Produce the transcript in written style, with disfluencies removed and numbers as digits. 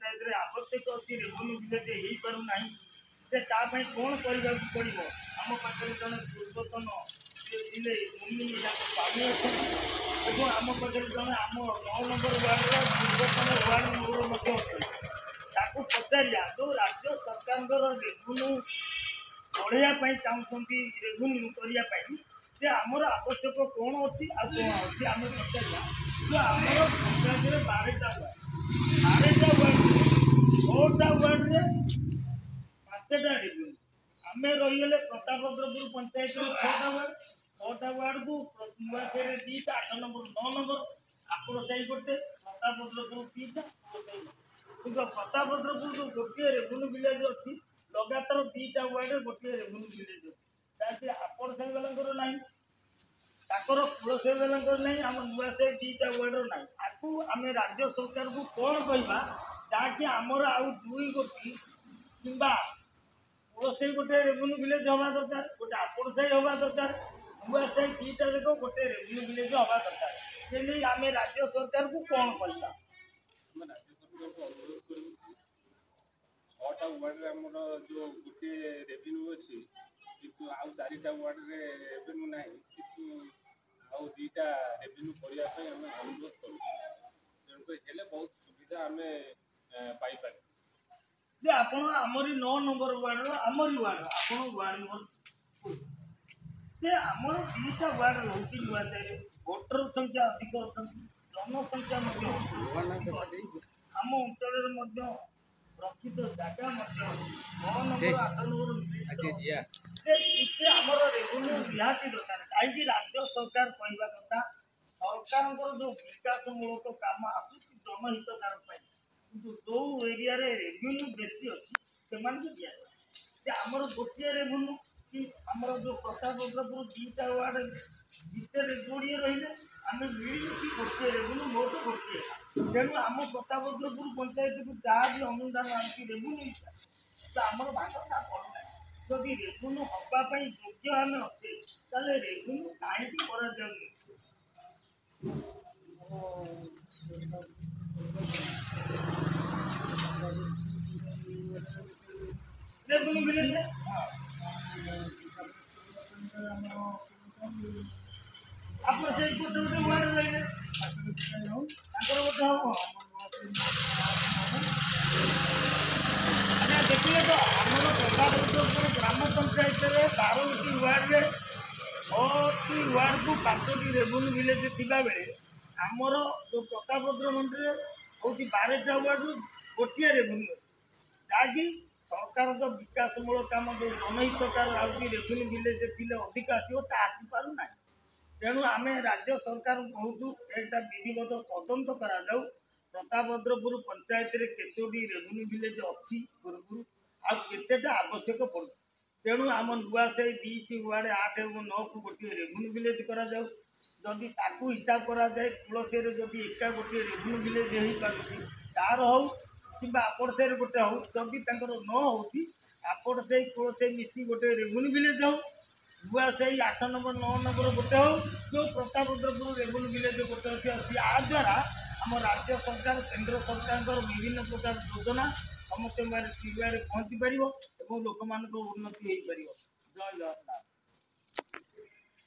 पंचायत रे आवश्यक अच्छी रेवेन्यू विलेज हो पारना कौन करने पड़ो आम पाखे जन पूर्वतन थे मुनि स्वामी अच्छा आम पाखे जन आम 9 नंबर वार्ड पूर्वतन वार्ड मेम्बर अच्छे पचारिया जो राज्य सरकार रेवेन्यू बढ़ाई चाहते रेवेन्यू करने जे आमर आवश्यक कौन अच्छी आ कौन अच्छी आम पचारिया जो आमर पंचायत 12टा वार्ड 6टा वार्ड 5टा रेवेन्यू आम रहीगले प्रतापद्रपुर पंचायत 6टा वार्ड को नुआसे 2टा 8 नंबर 9 नंबर आपण साई गोटे प्रतापद्रपुर 3टा कि प्रतापद्रपुर जो गोटे रेवेन्यू विलेज अच्छी लगातार 2टा वार्ड गोटे रेवेन्यू विलेज अच्छी आपण साई वाला ना ताकर कुलसे वाला नहीं आम नुआसे 2टा वार्ड ना आपको आम राज्य सरकार को कौन कहवा जहाँकि आमर आउ 2 गोटी कि कुलसे गोटे रेवेन्यू विलेज हवा दरकार गोटे आपण साई हवा दरकार नुआसे 2टा देख गोटे रेवेन्यू विलेज हवा दरकार ये आम राज्य सरकार को कौन कहवा छटा वार्ड जो गोटे रेवेन्यू अच्छी किंतु आउ 4टा वार्ड रे रेवेन्यू ना किंतु आउ 2टा रेवेन्यू करने अनुरोध करूँ तेणुक बहुत सुविधा आम पाइपर जे आपण Amri 9 number ward Amri ward आपण वार्ड नंबर जे आमर 2टा वार्ड रोचे नुआसे भोटर संख्या अधिक अच्छा जनसंख्या आम अंचल रक्षित जगह 9 नंबर 8 नंबर आमर रेवेन्यू निहाती दरकार कहीं राज्य सरकार कहवा कथा सरकार जो विकासमूलक काम आसू जनहितकार जो एरिया रेवेन्यू बेसी अच्छी से दिया आमर गोटे रेवेन्यू कि आमर जो प्रतापद्रपुर 2टा वार्ड भितर जोड़े रही आम मिलमिशी गोटे रेवेन्यू मोट गोटे तेणु आम प्रतापद्रपुर पंचायत को जहाँ भी अनुदान आती रेवेन्यू तो आमर भागटा पड़ना जदि रेवेन्यू हाँपाई योग्य आम अच्छे ताले रेवेन्यू कहीं रेवेन्यू विलेज आप गोटे गोटे वार्ड रही गोटे हम देखिए तो आम प्रतापद्रपुर ग्राम पंचायत 12टी वार्ड 6टी वार्ड को 5टी रेवेन्यू विलेज थिबा बेले आमर जो प्रतापद्र मंडी हूँ 12टा वार्ड गोटे रेवेन्यू अच्छी जहाँकि सरकार तो विकासमूलक काम जो जनहितकार आउट रेवेन्यू विलेज थी अधिक आसो आसीपारना तेणु आम राज्य सरकार बहुत एक विधिवत तदंत कराऊ प्रतापद्रपुर पंचायत केतोटी रेवेन्यू विलेज अच्छी पूर्व आतेटा आवश्यक पड़ू तेणु आम नुआ से 2टी वार्ड 8 और 9 को गोटे रेवेन्यू विलेज करा जदि ताकू हिसाब करा जाए कुलसे जदि एका गोटे रेवेन्यू विलेज हो पारे तार हो कि आपण से गोटे हो जदि न हो आपण से कुलसे मिसी गोटे रेवेन्यू विलेज हो नुआ से 8 नंबर 9 नंबर गोटे हो जो प्रतापद्रपुर रेवेन्यू विलेज गोटे अच्छी आ द्वारा आम राज्य सरकार केंद्र सरकार विभिन्न प्रकार योजना समस्त पहुँची पार और लोक मान उन्नति हो पार। जय जगन्नाथ।